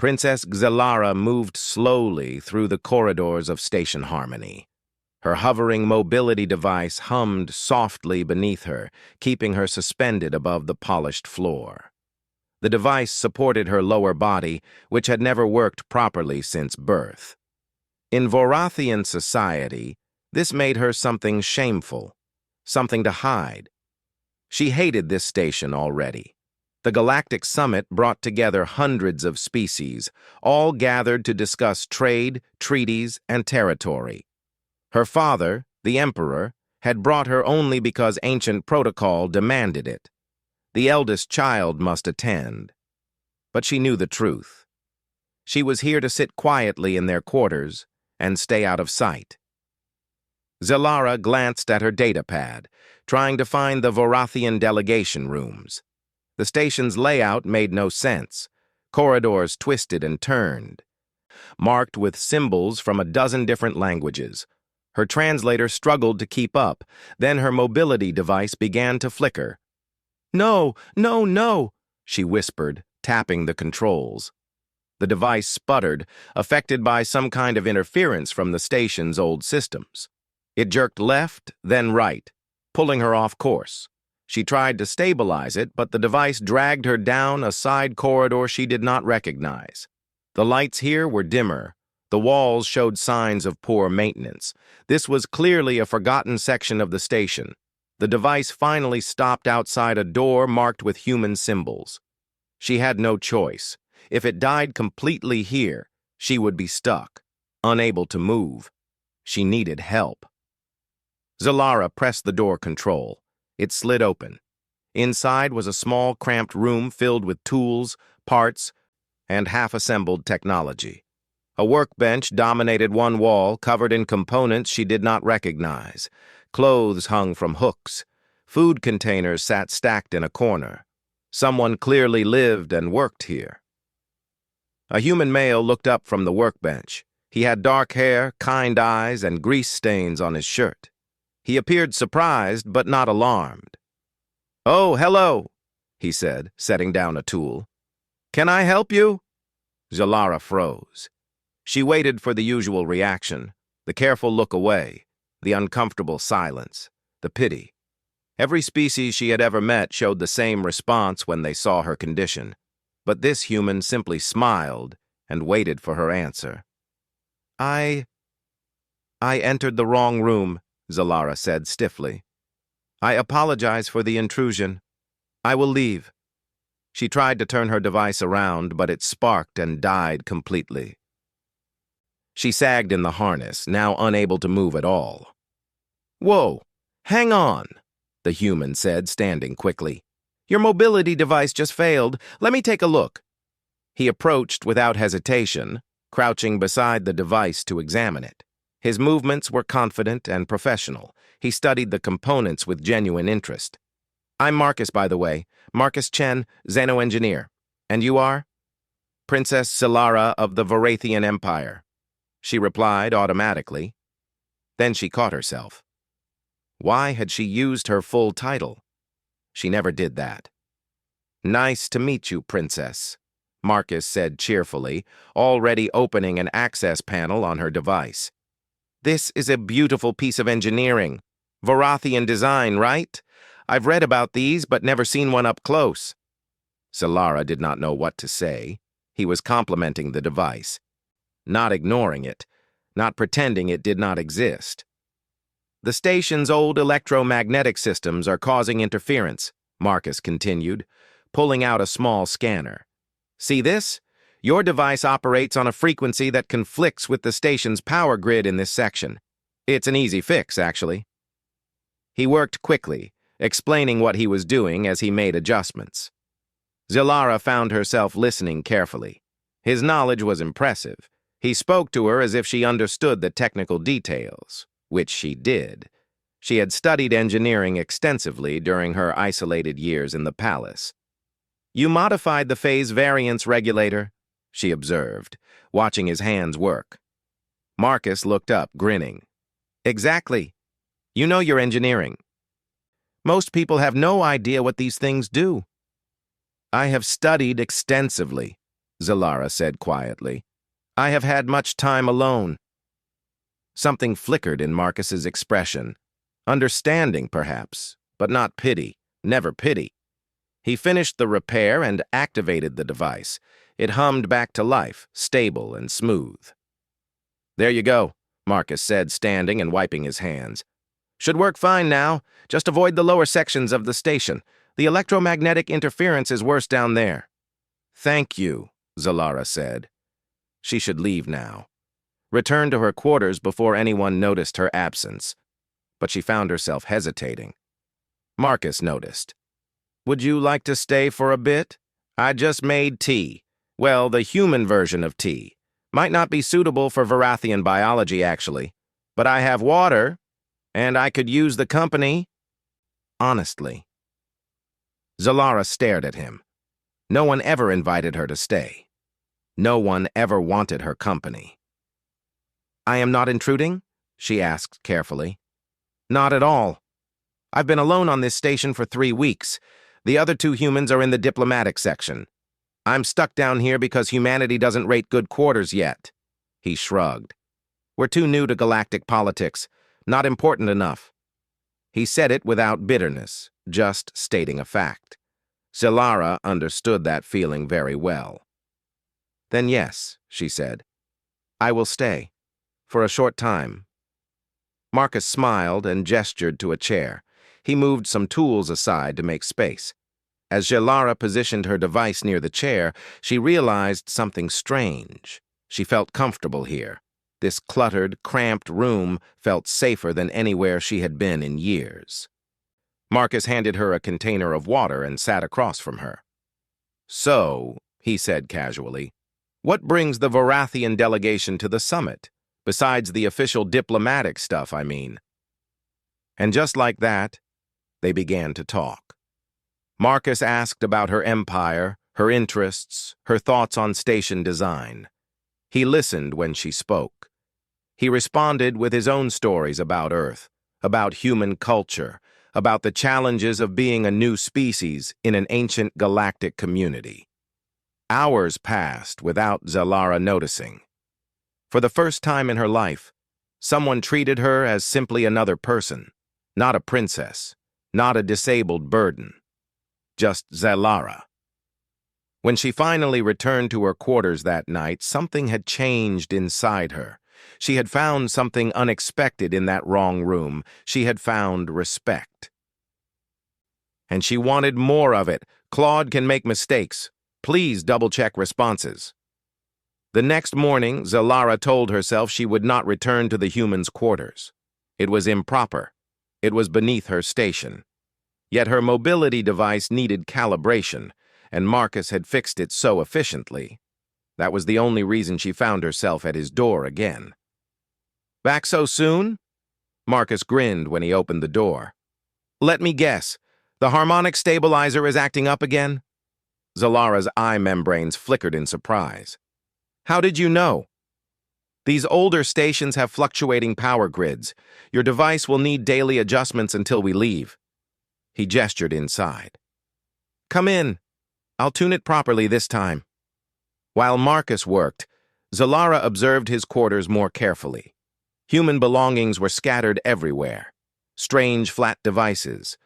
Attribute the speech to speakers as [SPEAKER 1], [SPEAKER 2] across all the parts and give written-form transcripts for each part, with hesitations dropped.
[SPEAKER 1] Princess Xelara moved slowly through the corridors of Station Harmony. Her hovering mobility device hummed softly beneath her, keeping her suspended above the polished floor. The device supported her lower body, which had never worked properly since birth. In Vorathian society, this made her something shameful, something to hide. She hated this station already. The Galactic Summit brought together hundreds of species, all gathered to discuss trade, treaties, and territory. Her father, the Emperor, had brought her only because ancient protocol demanded it. The eldest child must attend. But she knew the truth. She was here to sit quietly in their quarters and stay out of sight. Xelara glanced at her datapad, trying to find the Vorathian delegation rooms. The station's layout made no sense. Corridors twisted and turned, marked with symbols from a dozen different languages. Her translator struggled to keep up. Then her mobility device began to flicker. "No, no, no," she whispered, tapping the controls. The device sputtered, affected by some kind of interference from the station's old systems. It jerked left, then right, pulling her off course. She tried to stabilize it, but the device dragged her down a side corridor she did not recognize. The lights here were dimmer. The walls showed signs of poor maintenance. This was clearly a forgotten section of the station. The device finally stopped outside a door marked with human symbols. She had no choice. If it died completely here, she would be stuck, unable to move. She needed help. Xelara pressed the door control. It slid open. Inside was a small, cramped room filled with tools, parts, and half-assembled technology. A workbench dominated one wall, covered in components she did not recognize. Clothes hung from hooks. Food containers sat stacked in a corner. Someone clearly lived and worked here. A human male looked up from the workbench. He had dark hair, kind eyes, and grease stains on his shirt. He appeared surprised, but not alarmed. "Oh, hello," he said, setting down a tool. "Can I help you?" Xelara froze. She waited for the usual reaction, the careful look away, the uncomfortable silence, the pity. Every species she had ever met showed the same response when they saw her condition, but this human simply smiled and waited for her answer. I entered the wrong room," Xelara said stiffly. "I apologize for the intrusion. I will leave." She tried to turn her device around, but it sparked and died completely. She sagged in the harness, now unable to move at all. "Whoa, hang on," the human said, standing quickly. "Your mobility device just failed. Let me take a look." He approached without hesitation, crouching beside the device to examine it. His movements were confident and professional. He studied the components with genuine interest. "I'm Marcus, by the way. Marcus Chen, Xeno-engineer. And you are?" "Princess Xelara of the Vorathian Empire," she replied automatically. Then she caught herself. Why had she used her full title? She never did that. "Nice to meet you, Princess," Marcus said cheerfully, already opening an access panel on her device. "This is a beautiful piece of engineering. Vorathian design, right? I've read about these, but never seen one up close." Xelara did not know what to say. He was complimenting the device, not ignoring it, not pretending it did not exist. "The station's old electromagnetic systems are causing interference," Marcus continued, pulling out a small scanner. "See this? Your device operates on a frequency that conflicts with the station's power grid in this section. It's an easy fix, actually." He worked quickly, explaining what he was doing as he made adjustments. Xelara found herself listening carefully. His knowledge was impressive. He spoke to her as if she understood the technical details, which she did. She had studied engineering extensively during her isolated years in the palace. "You modified the phase variance regulator," she observed, watching his hands work. Marcus looked up, grinning. "Exactly. You know your engineering. Most people have no idea what these things do." "I have studied extensively," Zalara said quietly. I have had much time alone. Something flickered in Marcus's expression. Understanding, perhaps, but not pity. Never pity. He finished the repair and activated the device. It hummed back to life, stable and smooth. There you go, Marcus said, standing and wiping his hands. Should work fine now. Just avoid the lower sections of the station. The electromagnetic interference is worse down there. Thank you, Zalara said. She should leave now. Return to her quarters before anyone noticed her absence. But she found herself hesitating. Marcus noticed. Would you like to stay for a bit? I just made tea. Well, the human version of tea. Might not be suitable for Varathian biology, actually. But I have water, and I could use the company. Honestly. Zalara stared at him. No one ever invited her to stay. No one ever wanted her company. I am not intruding? She asked carefully. Not at all. I've been alone on this station for 3 weeks. The other 2 humans are in the diplomatic section. I'm stuck down here because humanity doesn't rate good quarters yet. He shrugged. We're too new to galactic politics. Not important enough. He said it without bitterness, just stating a fact. Zalara understood that feeling very well. Then yes, she said. I will stay. For a short time. Marcus smiled and gestured to a chair. He moved some tools aside to make space. As Zalara positioned her device near the chair, she realized something strange. She felt comfortable here. This cluttered, cramped room felt safer than anywhere she had been in years. Marcus handed her a container of water and sat across from her. So, he said casually, what brings the Varathian delegation to the summit? Besides the official diplomatic stuff, I mean. And just like that, they began to talk. Marcus asked about her empire, her interests, her thoughts on station design. He listened when she spoke. He responded with his own stories about Earth, about human culture, about the challenges of being a new species in an ancient galactic community. Hours passed without Zalara noticing. For the first time in her life, someone treated her as simply another person, not a princess, not a disabled burden. Just Zalara. When she finally returned to her quarters that night, something had changed inside her. She had found something unexpected in that wrong room. She had found respect. And she wanted more of it. Claude can make mistakes. Please double-check responses. The next morning, Zalara told herself she would not return to the humans' quarters. It was improper. It was beneath her station. Yet her mobility device needed calibration, and Marcus had fixed it so efficiently. That was the only reason she found herself at his door again. Back so soon? Marcus grinned when he opened the door. Let me guess. The harmonic stabilizer is acting up again? Zalara's eye membranes flickered in surprise. How did you know? These older stations have fluctuating power grids. Your device will need daily adjustments until we leave. He gestured inside. Come in. I'll tune it properly this time. While Marcus worked, Zalara observed his quarters more carefully. Human belongings were scattered everywhere. Strange flat devices,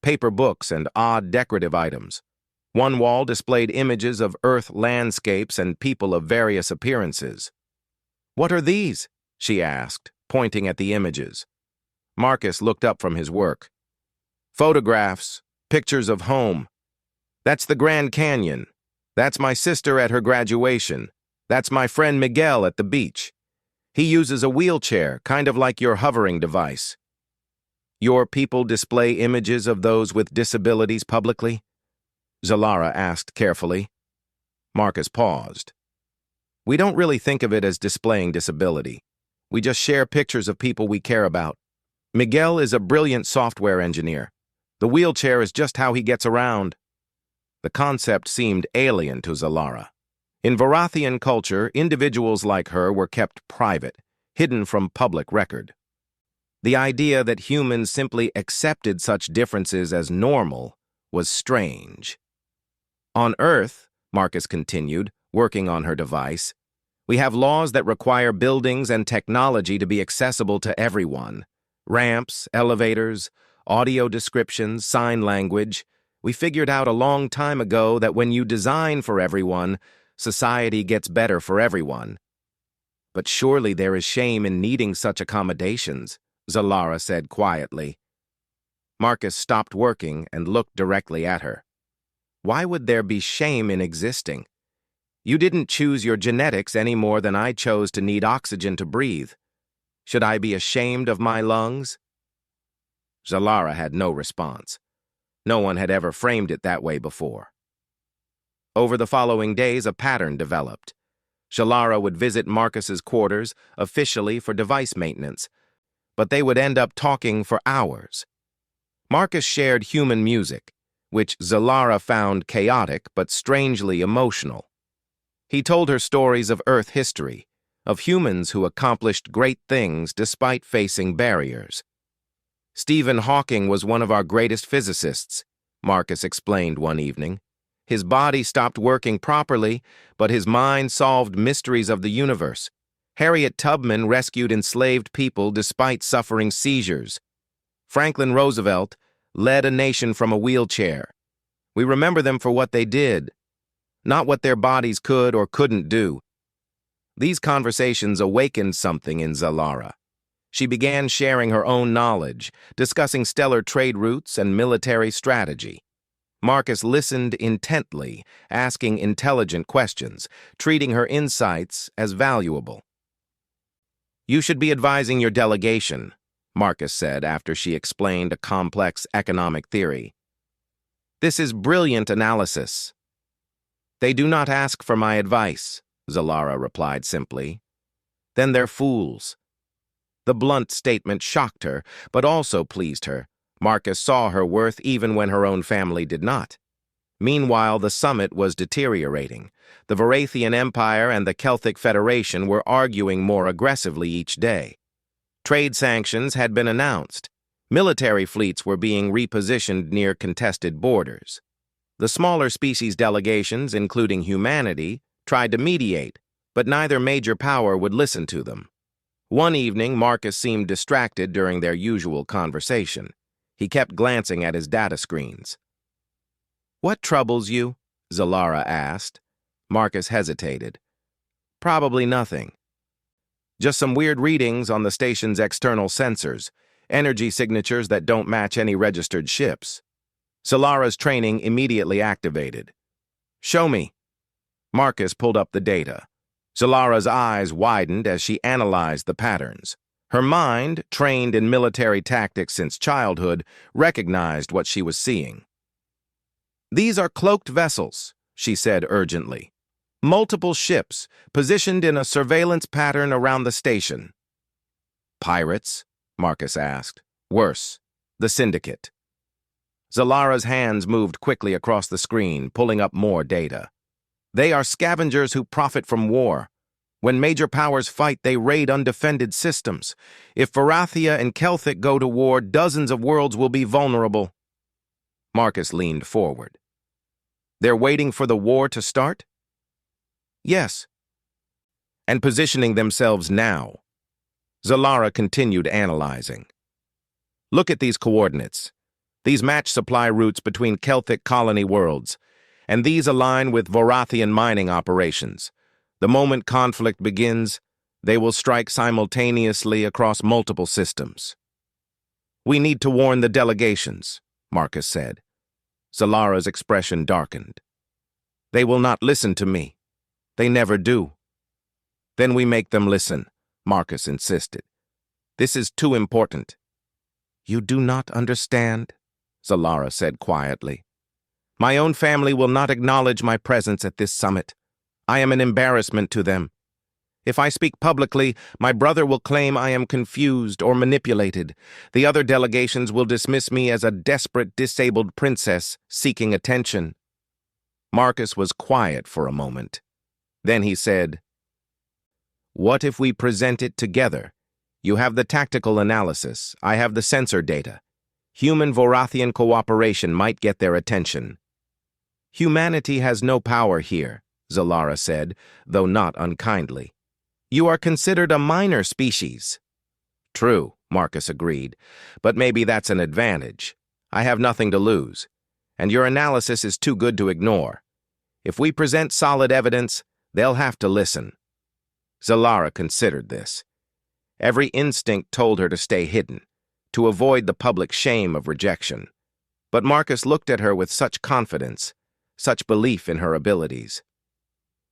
[SPEAKER 1] paper books, and odd decorative items. One wall displayed images of Earth landscapes and people of various appearances. What are these? She asked, pointing at the images. Marcus looked up from his work. Photographs, pictures of home. That's the Grand Canyon. That's my sister at her graduation. That's my friend Miguel at the beach. He uses a wheelchair, kind of like your hovering device. Your people display images of those with disabilities publicly? Zalara asked carefully. Marcus paused. We don't really think of it as displaying disability. We just share pictures of people we care about. Miguel is a brilliant software engineer. The wheelchair is just how he gets around. The concept seemed alien to Zalara. In Varathian culture, individuals like her were kept private, hidden from public record. The idea that humans simply accepted such differences as normal was strange. On Earth, Marcus continued, working on her device. We have laws that require buildings and technology to be accessible to everyone. Ramps, elevators, audio descriptions, sign language. We figured out a long time ago that when you design for everyone, society gets better for everyone. But surely there is shame in needing such accommodations, Zalara said quietly. Marcus stopped working and looked directly at her. Why would there be shame in existing? You didn't choose your genetics any more than I chose to need oxygen to breathe. Should I be ashamed of my lungs? Zalara had no response. No one had ever framed it that way before. Over the following days, a pattern developed. Zalara would visit Marcus's quarters officially for device maintenance, but they would end up talking for hours. Marcus shared human music, which Zalara found chaotic but strangely emotional. He told her stories of Earth history, of humans who accomplished great things despite facing barriers. Stephen Hawking was one of our greatest physicists, Marcus explained one evening. His body stopped working properly, but his mind solved mysteries of the universe. Harriet Tubman rescued enslaved people despite suffering seizures. Franklin Roosevelt led a nation from a wheelchair. We remember them for what they did, not what their bodies could or couldn't do. These conversations awakened something in Zalara. She began sharing her own knowledge, discussing stellar trade routes and military strategy. Marcus listened intently, asking intelligent questions, treating her insights as valuable. You should be advising your delegation, Marcus said after she explained a complex economic theory. This is brilliant analysis. They do not ask for my advice, Zalara replied simply. Then they're fools. The blunt statement shocked her, but also pleased her. Marcus saw her worth even when her own family did not. Meanwhile, the summit was deteriorating. The Varathian Empire and the Celtic Federation were arguing more aggressively each day. Trade sanctions had been announced. Military fleets were being repositioned near contested borders. The smaller species delegations, including humanity, tried to mediate, but neither major power would listen to them. One evening, Marcus seemed distracted during their usual conversation. He kept glancing at his data screens. What troubles you? Zalara asked. Marcus hesitated. Probably nothing. Just some weird readings on the station's external sensors, energy signatures that don't match any registered ships. Zalara's training immediately activated. Show me. Marcus pulled up the data. Zalara's eyes widened as she analyzed the patterns. Her mind, trained in military tactics since childhood, recognized what she was seeing. These are cloaked vessels, she said urgently. Multiple ships, positioned in a surveillance pattern around the station. Pirates? Marcus asked. Worse, the Syndicate. Zalara's hands moved quickly across the screen, pulling up more data. They are scavengers who profit from war. When major powers fight, they raid undefended systems. If Varathia and Celtic go to war, dozens of worlds will be vulnerable. Marcus leaned forward. They're waiting for the war to start? Yes. And positioning themselves now. Zalara continued analyzing. Look at these coordinates. These match supply routes between Celtic colony worlds, and these align with Varathian mining operations. The moment conflict begins, they will strike simultaneously across multiple systems. We need to warn the delegations, Marcus said. Zalara's expression darkened. They will not listen to me. They never do. Then we make them listen, Marcus insisted. This is too important. You do not understand, Zalara said quietly. My own family will not acknowledge my presence at this summit. I am an embarrassment to them. If I speak publicly, my brother will claim I am confused or manipulated. The other delegations will dismiss me as a desperate, disabled princess seeking attention. Marcus was quiet for a moment. Then he said, What if we present it together? You have the tactical analysis. I have the sensor data. Human-Varathian cooperation might get their attention. Humanity has no power here, Zalara said, though not unkindly. You are considered a minor species. True, Marcus agreed, but maybe that's an advantage. I have nothing to lose, and your analysis is too good to ignore. If we present solid evidence, they'll have to listen. Zalara considered this. Every instinct told her to stay hidden, to avoid the public shame of rejection. But Marcus looked at her with such confidence, such belief in her abilities.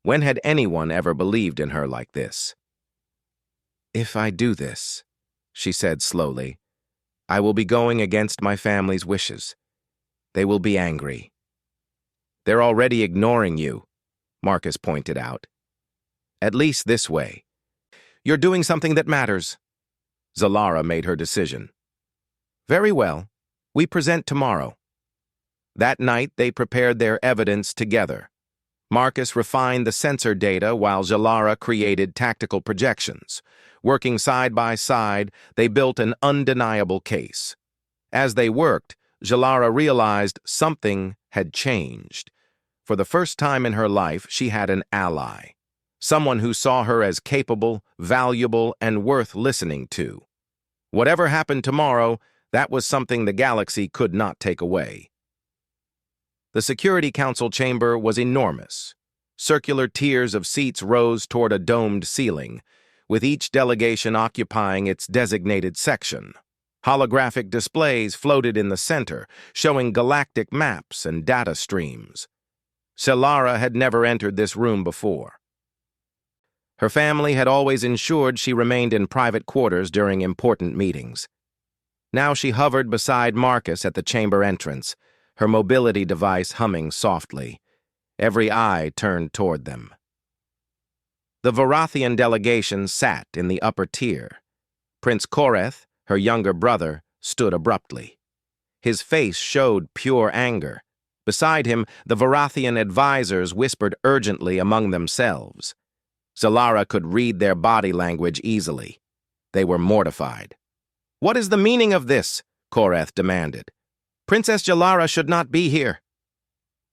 [SPEAKER 1] When had anyone ever believed in her like this? If I do this, she said slowly, I will be going against my family's wishes. They will be angry. They're already ignoring you, Marcus pointed out. At least this way. You're doing something that matters. Zalara made her decision. Very well. We present tomorrow. That night, they prepared their evidence together. Marcus refined the sensor data while Zalara created tactical projections. Working side by side, they built an undeniable case. As they worked, Zalara realized something had changed. For the first time in her life, she had an ally. Someone who saw her as capable, valuable, and worth listening to. Whatever happened tomorrow, that was something the galaxy could not take away. The Security Council chamber was enormous. Circular tiers of seats rose toward a domed ceiling, with each delegation occupying its designated section. Holographic displays floated in the center, showing galactic maps and data streams. Zalara had never entered this room before. Her family had always ensured she remained in private quarters during important meetings. Now she hovered beside Marcus at the chamber entrance, her mobility device humming softly. Every eye turned toward them. The Varathian delegation sat in the upper tier. Prince Koreth, her younger brother, stood abruptly. His face showed pure anger. Beside him, the Varathian advisors whispered urgently among themselves. Zalara could read their body language easily. They were mortified. What is the meaning of this? Koreth demanded. Princess Zalara should not be here.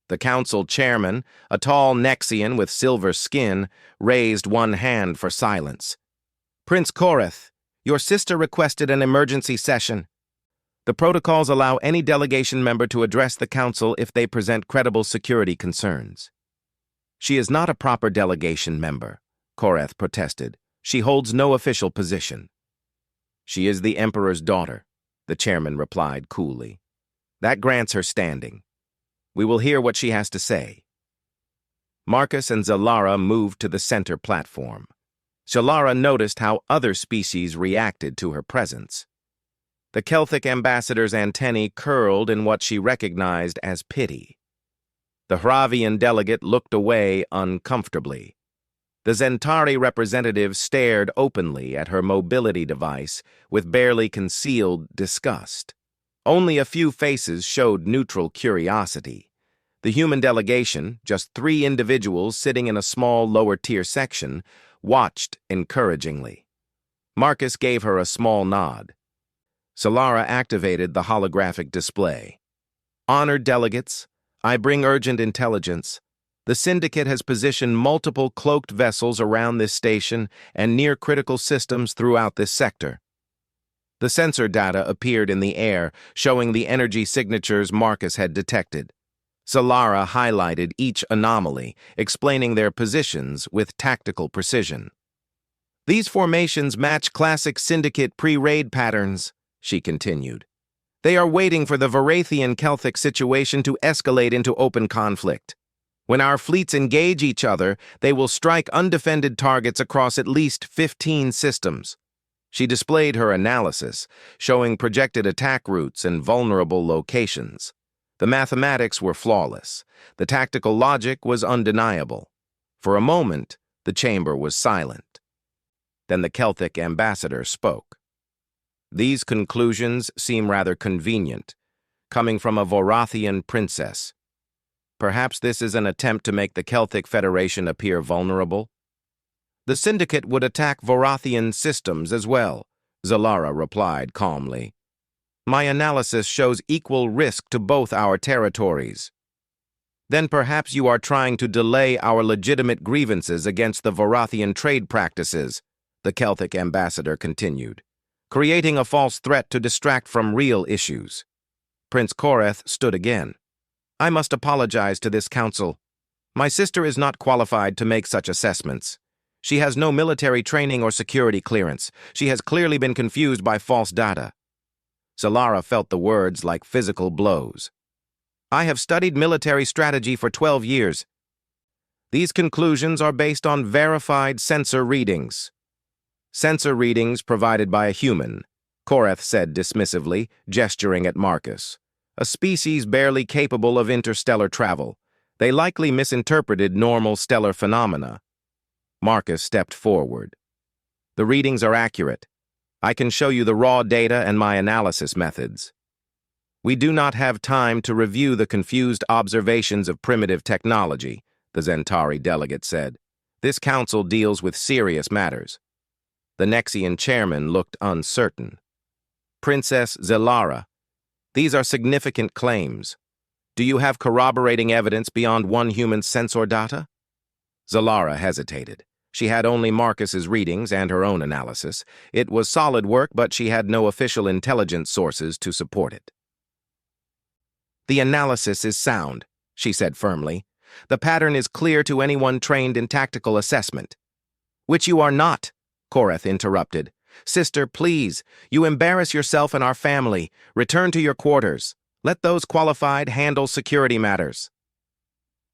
[SPEAKER 1] The council chairman, a tall Nexian with silver skin, raised one hand for silence. Prince Koreth, your sister requested an emergency session. The protocols allow any delegation member to address the council if they present credible security concerns. She is not a proper delegation member, Koreth protested. She holds no official position. She is the Emperor's daughter, the chairman replied coolly. That grants her standing. We will hear what she has to say. Marcus and Zalara moved to the center platform. Zalara noticed how other species reacted to her presence. The Celtic ambassador's antennae curled in what she recognized as pity. The Hravian delegate looked away uncomfortably. The Zentari representative stared openly at her mobility device with barely concealed disgust. Only a few faces showed neutral curiosity. The human delegation, just 3 individuals sitting in a small lower-tier section, watched encouragingly. Marcus gave her a small nod. Zalara activated the holographic display. Honored delegates, I bring urgent intelligence. The Syndicate has positioned multiple cloaked vessels around this station and near critical systems throughout this sector. The sensor data appeared in the air, showing the energy signatures Marcus had detected. Zalara highlighted each anomaly, explaining their positions with tactical precision. These formations match classic Syndicate pre-raid patterns, she continued. They are waiting for the Varathian-Celtic situation to escalate into open conflict. When our fleets engage each other, they will strike undefended targets across at least 15 systems. She displayed her analysis, showing projected attack routes and vulnerable locations. The mathematics were flawless. The tactical logic was undeniable. For a moment, the chamber was silent. Then the Celtic ambassador spoke. These conclusions seem rather convenient, coming from a Varathian princess. Perhaps this is an attempt to make the Celtic Federation appear vulnerable? The Syndicate would attack Varathian systems as well, Zalara replied calmly. My analysis shows equal risk to both our territories. Then perhaps you are trying to delay our legitimate grievances against the Varathian trade practices, the Celtic ambassador continued, creating a false threat to distract from real issues. Prince Koreth stood again. I must apologize to this council. My sister is not qualified to make such assessments. She has no military training or security clearance. She has clearly been confused by false data. Zalara felt the words like physical blows. I have studied military strategy for 12 years. These conclusions are based on verified sensor readings. Sensor readings provided by a human, Koreth said dismissively, gesturing at Marcus. A species barely capable of interstellar travel. They likely misinterpreted normal stellar phenomena. Marcus stepped forward. The readings are accurate. I can show you the raw data and my analysis methods. We do not have time to review the confused observations of primitive technology, the Zentari delegate said. This council deals with serious matters. The Nexian chairman looked uncertain. Princess Zalara, these are significant claims. Do you have corroborating evidence beyond one human sensor data? Zalara hesitated. She had only Marcus's readings and her own analysis. It was solid work, but she had no official intelligence sources to support it. The analysis is sound, she said firmly. The pattern is clear to anyone trained in tactical assessment. Which you are not, Koreth interrupted. Sister, please, you embarrass yourself and our family. Return to your quarters. Let those qualified handle security matters.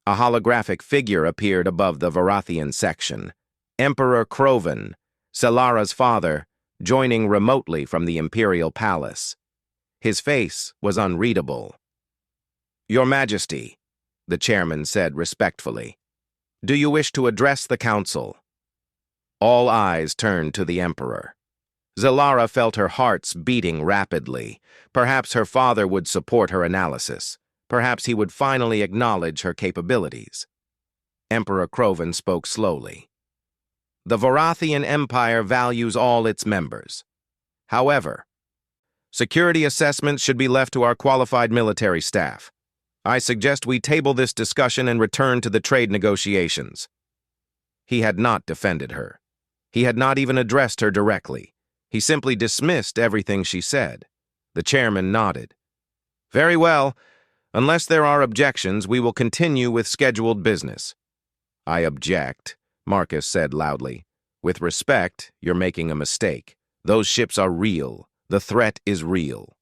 [SPEAKER 1] A holographic figure appeared above the Varathian section. Emperor Krovan, Salara's father, joining remotely from the Imperial Palace. His face was unreadable. Your Majesty, the chairman said respectfully, do you wish to address the council? All eyes turned to the Emperor. Zalara felt her hearts beating rapidly. Perhaps her father would support her analysis. Perhaps he would finally acknowledge her capabilities. Emperor Krovan spoke slowly. The Varathian Empire values all its members. However, security assessments should be left to our qualified military staff. I suggest we table this discussion and return to the trade negotiations. He had not defended her. He had not even addressed her directly. He simply dismissed everything she said. The chairman nodded. Very well. Unless there are objections, we will continue with scheduled business. I object, Marcus said loudly. With respect, you're making a mistake. Those ships are real. The threat is real.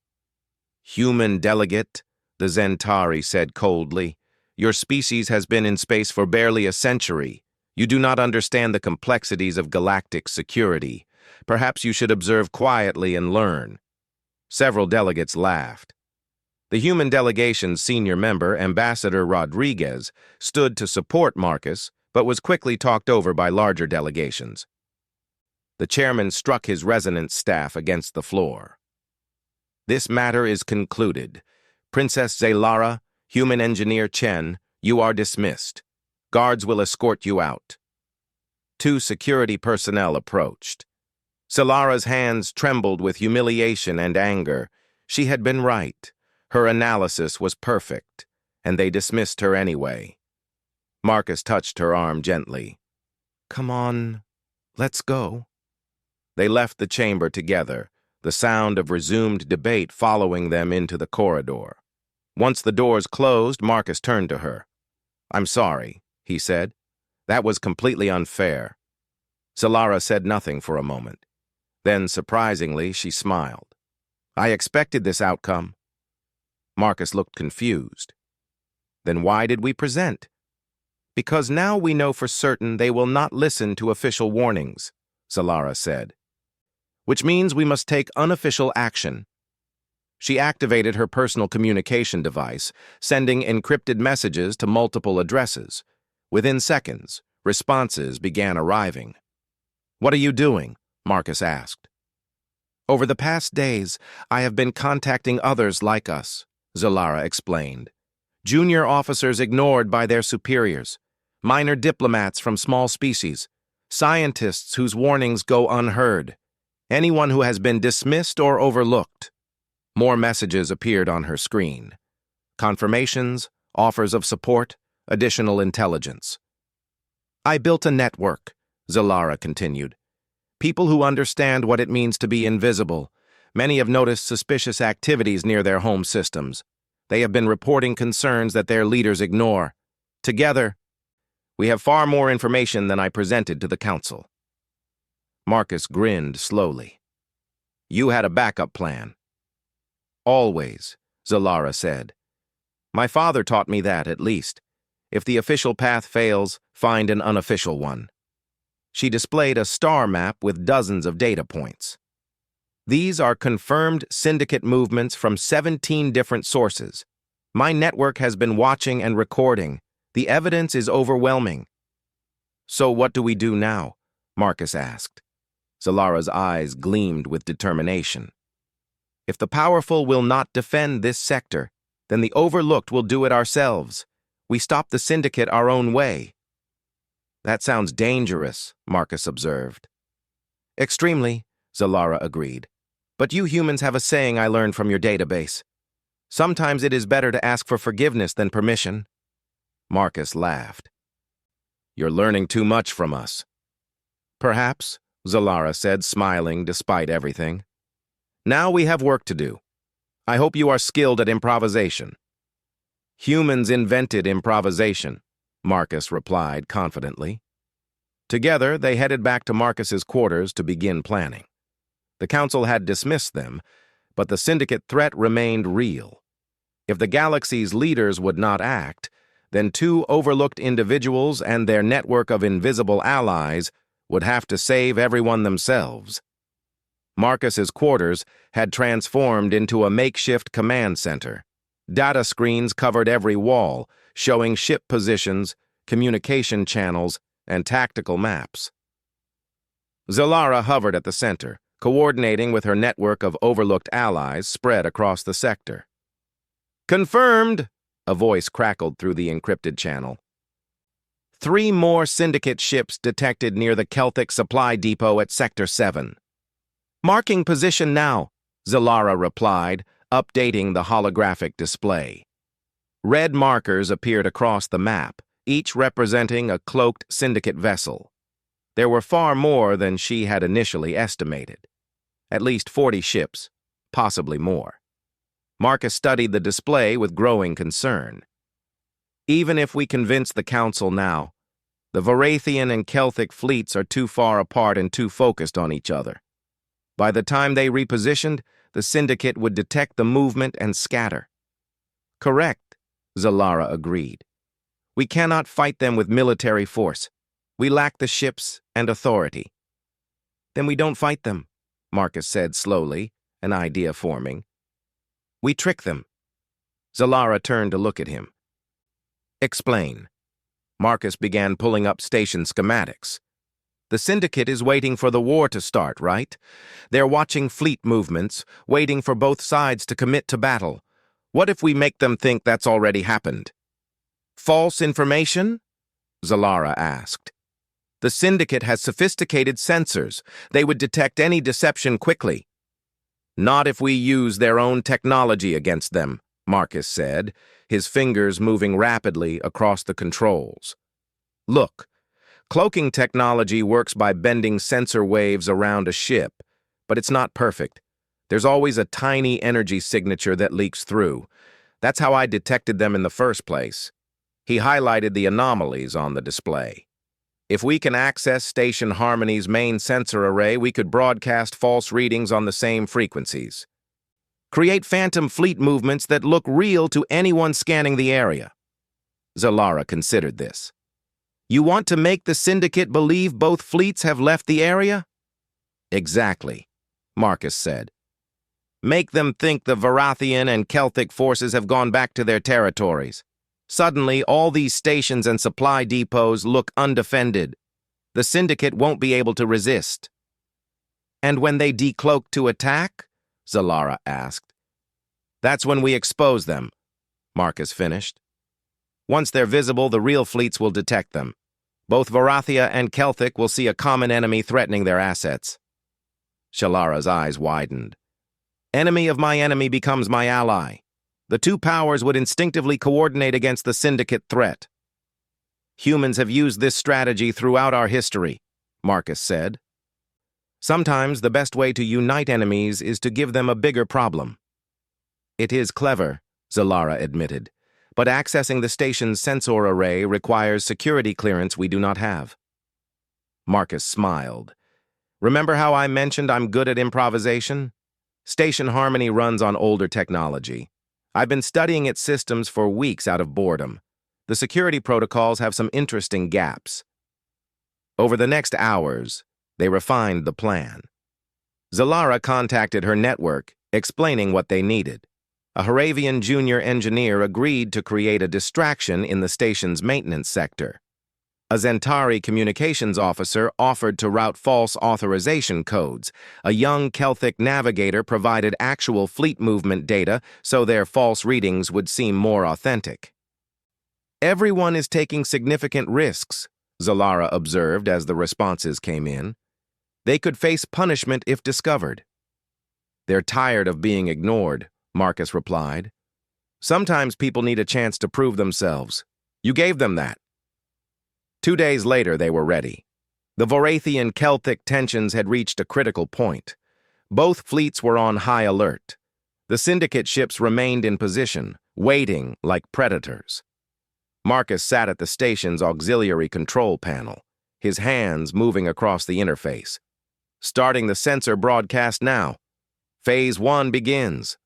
[SPEAKER 1] Human delegate, the Zentari said coldly. Your species has been in space for barely a century. You do not understand the complexities of galactic security. Perhaps you should observe quietly and learn. Several delegates laughed. The human delegation's senior member, Ambassador Rodriguez, stood to support Marcus, but was quickly talked over by larger delegations. The chairman struck his resonance staff against the floor. This matter is concluded. Princess Zalara, Human Engineer Chen, you are dismissed. Guards will escort you out. 2 security personnel approached. Zalara's hands trembled with humiliation and anger. She had been right. Her analysis was perfect, and they dismissed her anyway. Marcus touched her arm gently. Come on, let's go. They left the chamber together, the sound of resumed debate following them into the corridor. Once the doors closed, Marcus turned to her. I'm sorry, he said. That was completely unfair. Zalara said nothing for a moment. Then, surprisingly, she smiled. I expected this outcome. Marcus looked confused. Then why did we present? Because now we know for certain they will not listen to official warnings, Zalara said. Which means we must take unofficial action. She activated her personal communication device, sending encrypted messages to multiple addresses. Within seconds, responses began arriving. What are you doing? Marcus asked. Over the past days, I have been contacting others like us, Zalara explained. Junior officers ignored by their superiors, minor diplomats from small species, scientists whose warnings go unheard, anyone who has been dismissed or overlooked. More messages appeared on her screen. Confirmations, offers of support, additional intelligence. I built a network, Zalara continued. People who understand what it means to be invisible. Many have noticed suspicious activities near their home systems. They have been reporting concerns that their leaders ignore. Together, we have far more information than I presented to the council. Marcus grinned slowly. You had a backup plan. Always, Zalara said. My father taught me that, at least. If the official path fails, find an unofficial one. She displayed a star map with dozens of data points. These are confirmed syndicate movements from 17 different sources. My network has been watching and recording. The evidence is overwhelming. So what do we do now? Marcus asked. Zalara's eyes gleamed with determination. If the powerful will not defend this sector, then the overlooked will do it ourselves. We stop the syndicate our own way. That sounds dangerous, Marcus observed. Extremely, Zalara agreed. But you humans have a saying I learned from your database. Sometimes it is better to ask for forgiveness than permission. Marcus laughed. You're learning too much from us. Perhaps, Zalara said, smiling despite everything. Now we have work to do. I hope you are skilled at improvisation. Humans invented improvisation, Marcus replied confidently. Together, they headed back to Marcus's quarters to begin planning. The council had dismissed them, but the syndicate threat remained real. If the galaxy's leaders would not act, then two overlooked individuals and their network of invisible allies would have to save everyone themselves. Marcus's quarters had transformed into a makeshift command center. Data screens covered every wall, showing ship positions, communication channels, and tactical maps. Zalara hovered at the center, coordinating with her network of overlooked allies spread across the sector. Confirmed, a voice crackled through the encrypted channel. 3 more syndicate ships detected near the Celtic supply depot at Sector 7. Marking position now, Zalara replied, updating the holographic display. Red markers appeared across the map, each representing a cloaked syndicate vessel. There were far more than she had initially estimated. At least 40 ships, possibly more. Marcus studied the display with growing concern. Even if we convince the Council now, the Varathian and Celtic fleets are too far apart and too focused on each other. By the time they repositioned, the Syndicate would detect the movement and scatter. Correct, Zalara agreed. We cannot fight them with military force. We lack the ships and authority. Then we don't fight them, Marcus said slowly, an idea forming. We trick them. Zalara turned to look at him. Explain. Marcus began pulling up station schematics. The Syndicate is waiting for the war to start, right? They're watching fleet movements, waiting for both sides to commit to battle. What if we make them think that's already happened? False information? Zalara asked. The Syndicate has sophisticated sensors. They would detect any deception quickly. Not if we use their own technology against them, Marcus said, his fingers moving rapidly across the controls. Look, cloaking technology works by bending sensor waves around a ship, but it's not perfect. There's always a tiny energy signature that leaks through. That's how I detected them in the first place. He highlighted the anomalies on the display. If we can access Station Harmony's main sensor array, we could broadcast false readings on the same frequencies. Create phantom fleet movements that look real to anyone scanning the area. Zalara considered this. You want to make the Syndicate believe both fleets have left the area? Exactly, Marcus said. Make them think the Varathian and Celtic forces have gone back to their territories. Suddenly, all these stations and supply depots look undefended. The Syndicate won't be able to resist. And when they decloak to attack? Zalara asked. That's when we expose them, Marcus finished. Once they're visible, the real fleets will detect them. Both Varathia and Celtic will see a common enemy threatening their assets. Shalara's eyes widened. Enemy of my enemy becomes my ally. The two powers would instinctively coordinate against the Syndicate threat. Humans have used this strategy throughout our history, Marcus said. Sometimes the best way to unite enemies is to give them a bigger problem. It is clever, Zalara admitted, but accessing the station's sensor array requires security clearance we do not have. Marcus smiled. Remember how I mentioned I'm good at improvisation? Station Harmony runs on older technology. I've been studying its systems for weeks out of boredom. The security protocols have some interesting gaps. Over the next hours, they refined the plan. Zalara contacted her network, explaining what they needed. A Haravian junior engineer agreed to create a distraction in the station's maintenance sector. A Zentari communications officer offered to route false authorization codes. A young Celtic navigator provided actual fleet movement data so their false readings would seem more authentic. Everyone is taking significant risks, Zalara observed as the responses came in. They could face punishment if discovered. They're tired of being ignored, Marcus replied. Sometimes people need a chance to prove themselves. You gave them that. 2 days later, they were ready. The Vorathian-Celtic tensions had reached a critical point. Both fleets were on high alert. The Syndicate ships remained in position, waiting like predators. Marcus sat at the station's auxiliary control panel, his hands moving across the interface. Starting the sensor broadcast now. Phase 1 begins.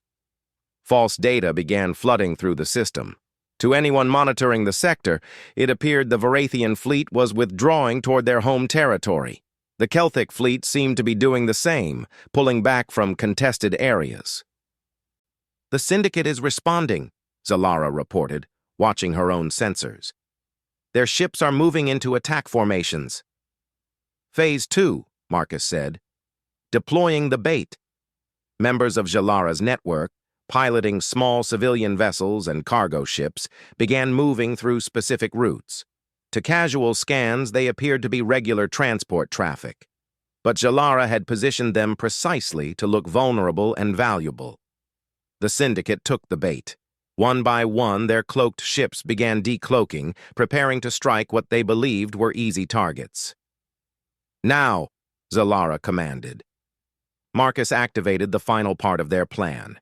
[SPEAKER 1] False data began flooding through the system. To anyone monitoring the sector, it appeared the Vorathian fleet was withdrawing toward their home territory. The Celtic fleet seemed to be doing the same, pulling back from contested areas. The Syndicate is responding, Zalara reported, watching her own sensors. Their ships are moving into attack formations. Phase 2, Marcus said. Deploying the bait. Members of Zalara's network, piloting small civilian vessels and cargo ships, began moving through specific routes. To casual scans, they appeared to be regular transport traffic. But Zalara had positioned them precisely to look vulnerable and valuable. The Syndicate took the bait. One by one, their cloaked ships began decloaking, preparing to strike what they believed were easy targets. Now, Zalara commanded. Marcus activated the final part of their plan.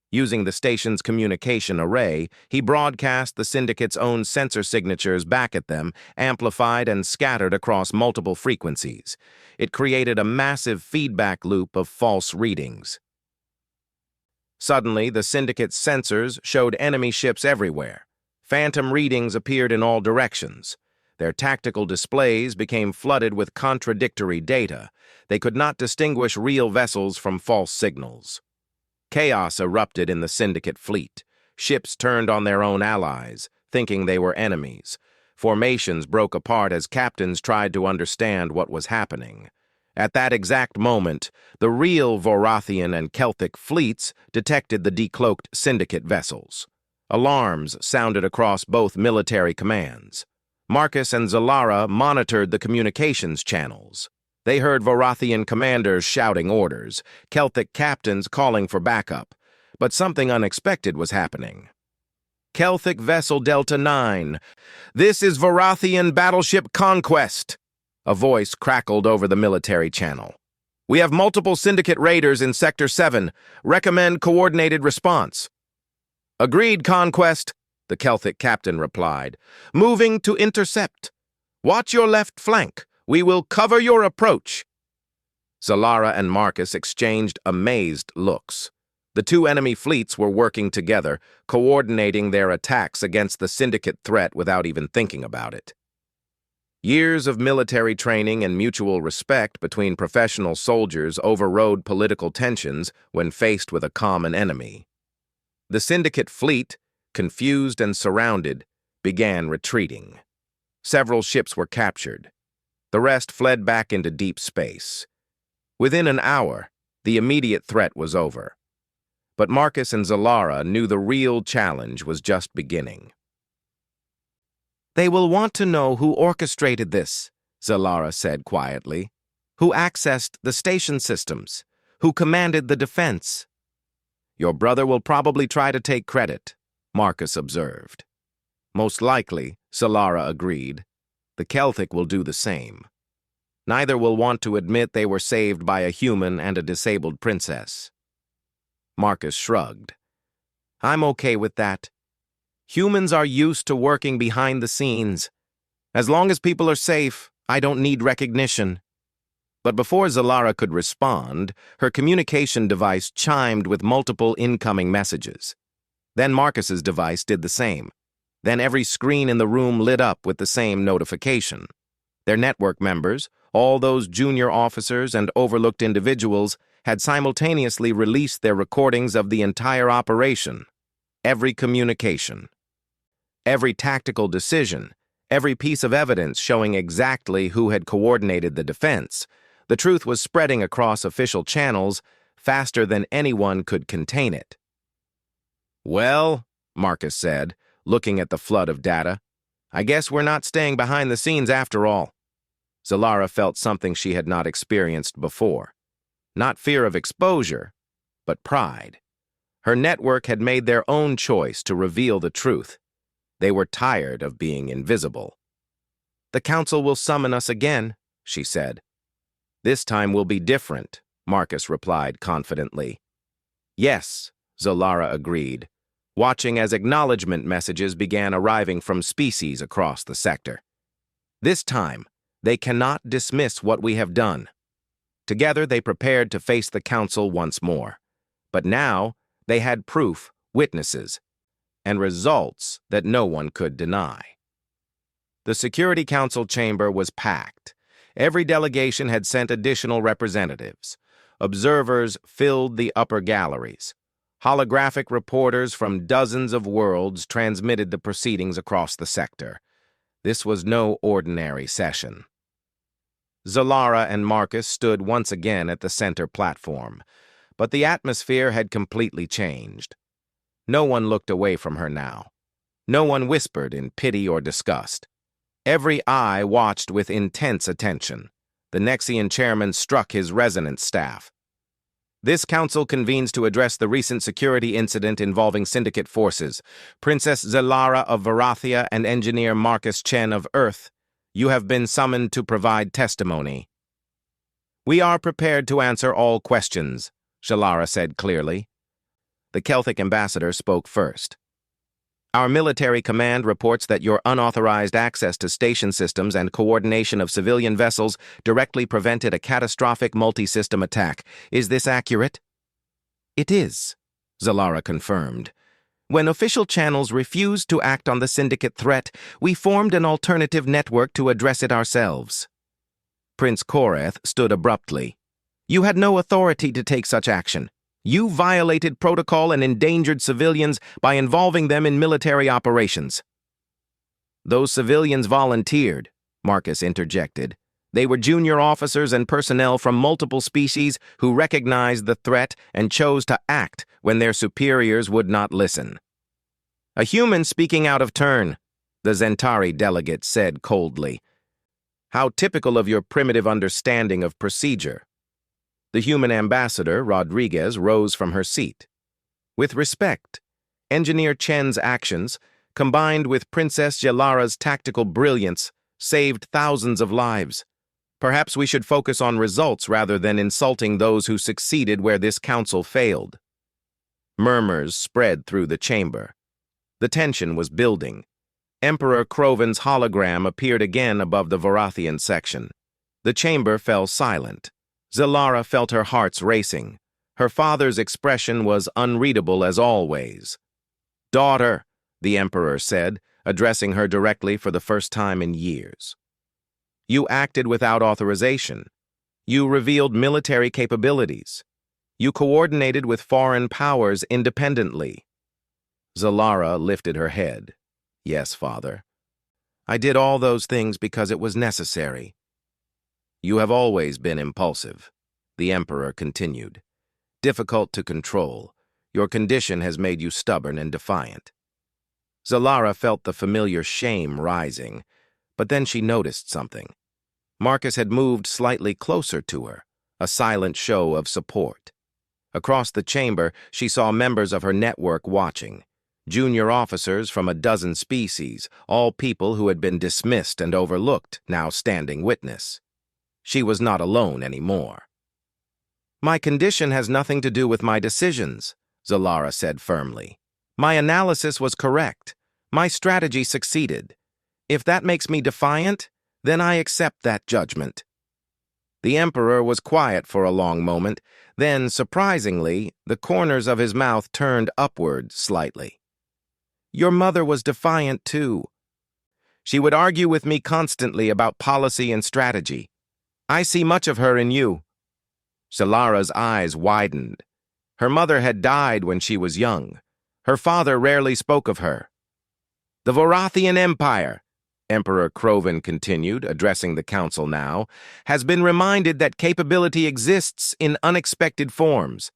[SPEAKER 1] Using the station's communication array, he broadcast the Syndicate's own sensor signatures back at them, amplified and scattered across multiple frequencies. It created a massive feedback loop of false readings. Suddenly, the Syndicate's sensors showed enemy ships everywhere. Phantom readings appeared in all directions. Their tactical displays became flooded with contradictory data. They could not distinguish real vessels from false signals. Chaos erupted in the Syndicate fleet. Ships turned on their own allies, thinking they were enemies. Formations broke apart as captains tried to understand what was happening. At that exact moment, the real Vorathian and Celtic fleets detected the decloaked Syndicate vessels. Alarms sounded across both military commands. Marcus and Zalara monitored the communications channels. They heard Vorathian commanders shouting orders, Celtic captains calling for backup. But something unexpected was happening. Celtic Vessel Delta 9. This is Vorathian Battleship Conquest. A voice crackled over the military channel. We have multiple Syndicate raiders in Sector 7. Recommend coordinated response. Agreed, Conquest, the Celtic captain replied. Moving to intercept. Watch your left flank. We will cover your approach. Zalara and Marcus exchanged amazed looks. The two enemy fleets were working together, coordinating their attacks against the Syndicate threat without even thinking about it. Years of military training and mutual respect between professional soldiers overrode political tensions when faced with a common enemy. The Syndicate fleet, confused and surrounded, began retreating. Several ships were captured. The rest fled back into deep space. Within an hour, the immediate threat was over. But Marcus and Zalara knew the real challenge was just beginning. They will want to know who orchestrated this, Zalara said quietly. Who accessed the station systems? Who commanded the defense? Your brother will probably try to take credit, Marcus observed. Most likely, Zalara agreed. The Celtic will do the same. Neither will want to admit they were saved by a human and a disabled princess. Marcus shrugged. I'm okay with that. Humans are used to working behind the scenes. As long as people are safe, I don't need recognition. But before Zalara could respond, her communication device chimed with multiple incoming messages. Then Marcus's device did the same. Then every screen in the room lit up with the same notification. Their network members, all those junior officers and overlooked individuals, had simultaneously released their recordings of the entire operation. Every communication, every tactical decision, every piece of evidence showing exactly who had coordinated the defense. The truth was spreading across official channels faster than anyone could contain it. Well, Marcus said, looking at the flood of data, I guess we're not staying behind the scenes after all. Zalara felt something she had not experienced before. Not fear of exposure, but pride. Her network had made their own choice to reveal the truth. They were tired of being invisible. The council will summon us again, she said. This time will be different, Marcus replied confidently. Yes, Zalara agreed, watching as acknowledgement messages began arriving from species across the sector. This time, they cannot dismiss what we have done. Together they prepared to face the council once more. But now, they had proof, witnesses, and results that no one could deny. The Security Council chamber was packed. Every delegation had sent additional representatives. Observers filled the upper galleries. Holographic reporters from dozens of worlds transmitted the proceedings across the sector. This was no ordinary session. Zalara and Marcus stood once again at the center platform, but the atmosphere had completely changed. No one looked away from her now. No one whispered in pity or disgust. Every eye watched with intense attention. The Nexian chairman struck his resonance staff. This council convenes to address the recent security incident involving syndicate forces. Princess Zalara of Varathia and Engineer Marcus Chen of Earth, you have been summoned to provide testimony. We are prepared to answer all questions, Zalara said clearly. The Celtic ambassador spoke first. Our military command reports that your unauthorized access to station systems and coordination of civilian vessels directly prevented a catastrophic multi-system attack. Is this accurate? It is, Zalara confirmed. When official channels refused to act on the syndicate threat, we formed an alternative network to address it ourselves. Prince Koreth stood abruptly. You had no authority to take such action. You violated protocol and endangered civilians by involving them in military operations. Those civilians volunteered, Marcus interjected. They were junior officers and personnel from multiple species who recognized the threat and chose to act when their superiors would not listen. A human speaking out of turn, the Zentari delegate said coldly. How typical of your primitive understanding of procedure. The human ambassador, Rodriguez, rose from her seat. With respect, Engineer Chen's actions, combined with Princess Zalara's tactical brilliance, saved thousands of lives. Perhaps we should focus on results rather than insulting those who succeeded where this council failed. Murmurs spread through the chamber. The tension was building. Emperor Croven's hologram appeared again above the Varathian section. The chamber fell silent. Zalara felt her hearts racing. Her father's expression was unreadable as always. Daughter, the Emperor said, addressing her directly for the first time in years. You acted without authorization. You revealed military capabilities. You coordinated with foreign powers independently. Zalara lifted her head. Yes, father. I did all those things because it was necessary. You have always been impulsive, the Emperor continued. Difficult to control. Your condition has made you stubborn and defiant. Zalara felt the familiar shame rising, but then she noticed something. Marcus had moved slightly closer to her, a silent show of support. Across the chamber, she saw members of her network watching. Junior officers from a dozen species, all people who had been dismissed and overlooked, now standing witness. She was not alone anymore. "My condition has nothing to do with my decisions," Zalara said firmly. "My analysis was correct. My strategy succeeded. If that makes me defiant, then I accept that judgment." The Emperor was quiet for a long moment, then, surprisingly, the corners of his mouth turned upward slightly. "Your mother was defiant too. She would argue with me constantly about policy and strategy. I see much of her in you." Zalara's eyes widened. Her mother had died when she was young. Her father rarely spoke of her. "The Vorathian Empire," Emperor Krovan continued, addressing the council now, "has been reminded that capability exists in unexpected forms.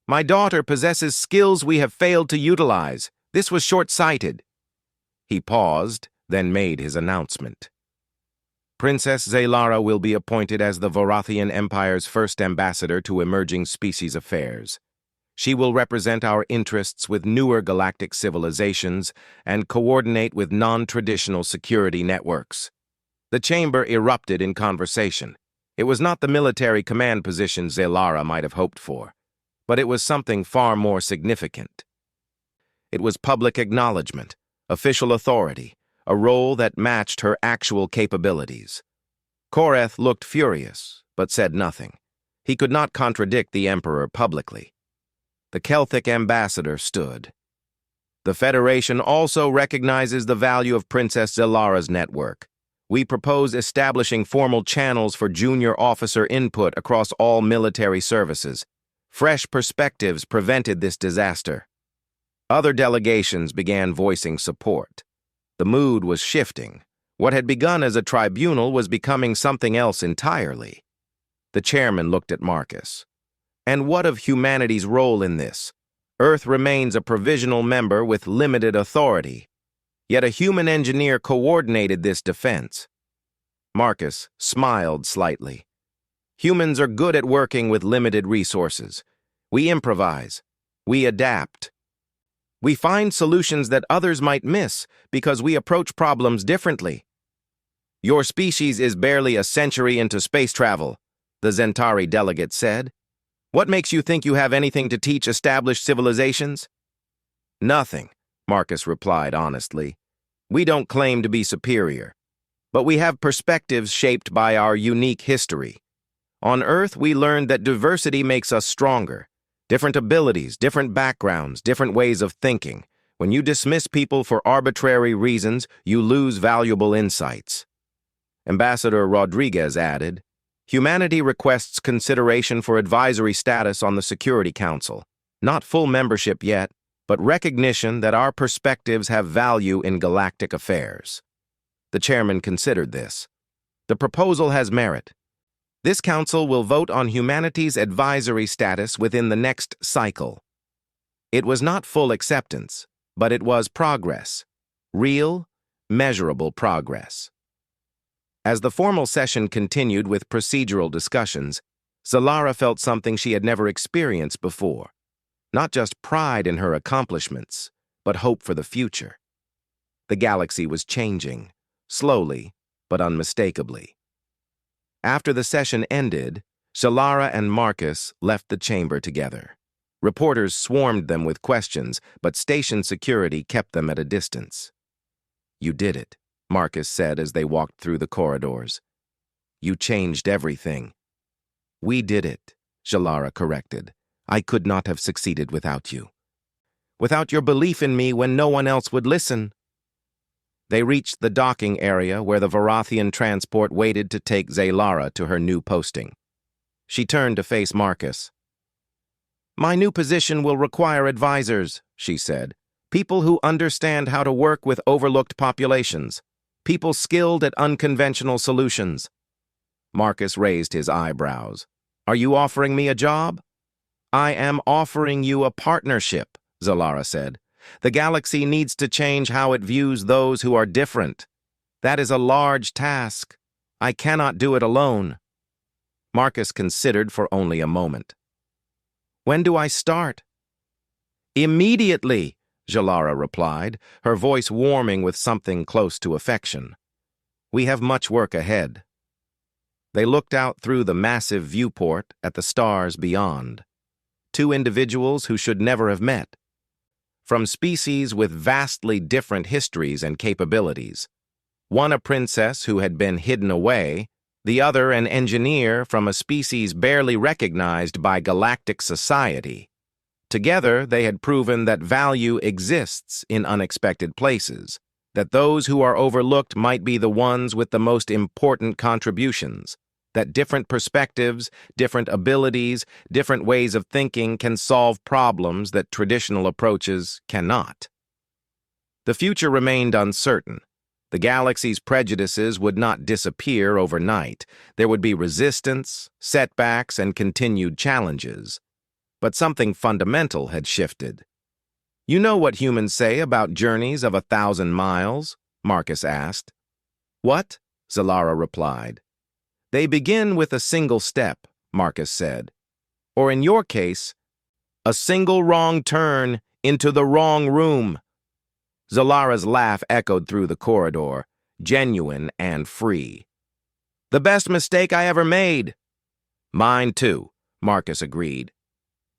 [SPEAKER 1] My daughter possesses skills we have failed to utilize. This was short-sighted." He paused, then made his announcement. "Princess Zalara will be appointed as the Vorathian Empire's first ambassador to emerging species affairs. She will represent our interests with newer galactic civilizations and coordinate with non-traditional security networks." The chamber erupted in conversation. It was not the military command position Zalara might have hoped for, but it was something far more significant. It was public acknowledgement, official authority, a role that matched her actual capabilities. Koreth looked furious, but said nothing. He could not contradict the Emperor publicly. The Celtic ambassador stood. "The Federation also recognizes the value of Princess Zalara's network. We propose establishing formal channels for junior officer input across all military services. Fresh perspectives prevented this disaster." Other delegations began voicing support. The mood was shifting. What had begun as a tribunal was becoming something else entirely. The chairman looked at Marcus. "And what of humanity's role in this? Earth remains a provisional member with limited authority. Yet a human engineer coordinated this defense." Marcus smiled slightly. "Humans are good at working with limited resources. We improvise. We adapt. We find solutions that others might miss because we approach problems differently. Your species is barely a century into space travel," the Zentari delegate said. "What makes you think you have anything to teach established civilizations?" "Nothing," Marcus replied honestly. "We don't claim to be superior, but we have perspectives shaped by our unique history. On Earth, we learned that diversity makes us stronger. Different abilities, different backgrounds, different ways of thinking. When you dismiss people for arbitrary reasons, you lose valuable insights." Ambassador Rodriguez added, "Humanity requests consideration for advisory status on the Security Council. Not full membership yet, but recognition that our perspectives have value in galactic affairs." The chairman considered this. "The proposal has merit. This council will vote on humanity's advisory status within the next cycle." It was not full acceptance, but it was progress. Real, measurable progress. As the formal session continued with procedural discussions, Zalara felt something she had never experienced before. Not just pride in her accomplishments, but hope for the future. The galaxy was changing, slowly but unmistakably. After the session ended, Zalara and Marcus left the chamber together. Reporters swarmed them with questions, but station security kept them at a distance. "You did it," Marcus said as they walked through the corridors. "You changed everything." "We did it," Zalara corrected. "I could not have succeeded without you. Without your belief in me when no one else would listen." They reached the docking area where the Vorathian transport waited to take Zalara to her new posting. She turned to face Marcus. "My new position will require advisors," she said. "People who understand how to work with overlooked populations. People skilled at unconventional solutions." Marcus raised his eyebrows. "Are you offering me a job?" "I am offering you a partnership," Zalara said. "The galaxy needs to change how it views those who are different. That is a large task. I cannot do it alone." Marcus considered for only a moment. "When do I start?" "Immediately," Jalara replied, her voice warming with something close to affection. We have much work ahead. They looked out through the massive viewport at the stars beyond. Two individuals who should never have met. From species with vastly different histories and capabilities. One a princess who had been hidden away, the other an engineer from a species barely recognized by galactic society. Together, they had proven that value exists in unexpected places, that those who are overlooked might be the ones with the most important contributions, that different perspectives, different abilities, different ways of thinking can solve problems that traditional approaches cannot. The future remained uncertain. The galaxy's prejudices would not disappear overnight. There would be resistance, setbacks, and continued challenges. But something fundamental had shifted. You know what humans say about journeys of 1,000 miles? Marcus asked. What? Zalara replied. They begin with a single step, Marcus said. Or in your case, a single wrong turn into the wrong room. Zalara's laugh echoed through the corridor, genuine and free. The best mistake I ever made. Mine too, Marcus agreed.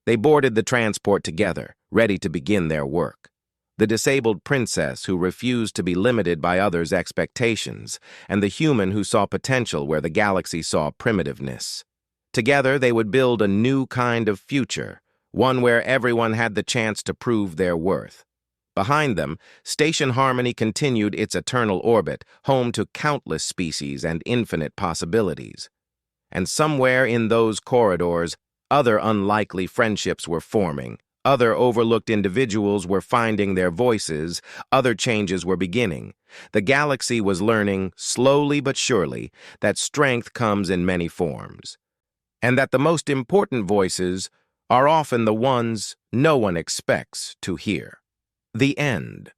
[SPEAKER 1] They boarded the transport together, ready to begin their work. The disabled princess who refused to be limited by others' expectations, and the human who saw potential where the galaxy saw primitiveness. Together, they would build a new kind of future, one where everyone had the chance to prove their worth. Behind them, Station Harmony continued its eternal orbit, home to countless species and infinite possibilities. And somewhere in those corridors, other unlikely friendships were forming, other overlooked individuals were finding their voices, other changes were beginning. The galaxy was learning, slowly but surely, that strength comes in many forms, and that the most important voices are often the ones no one expects to hear. The end.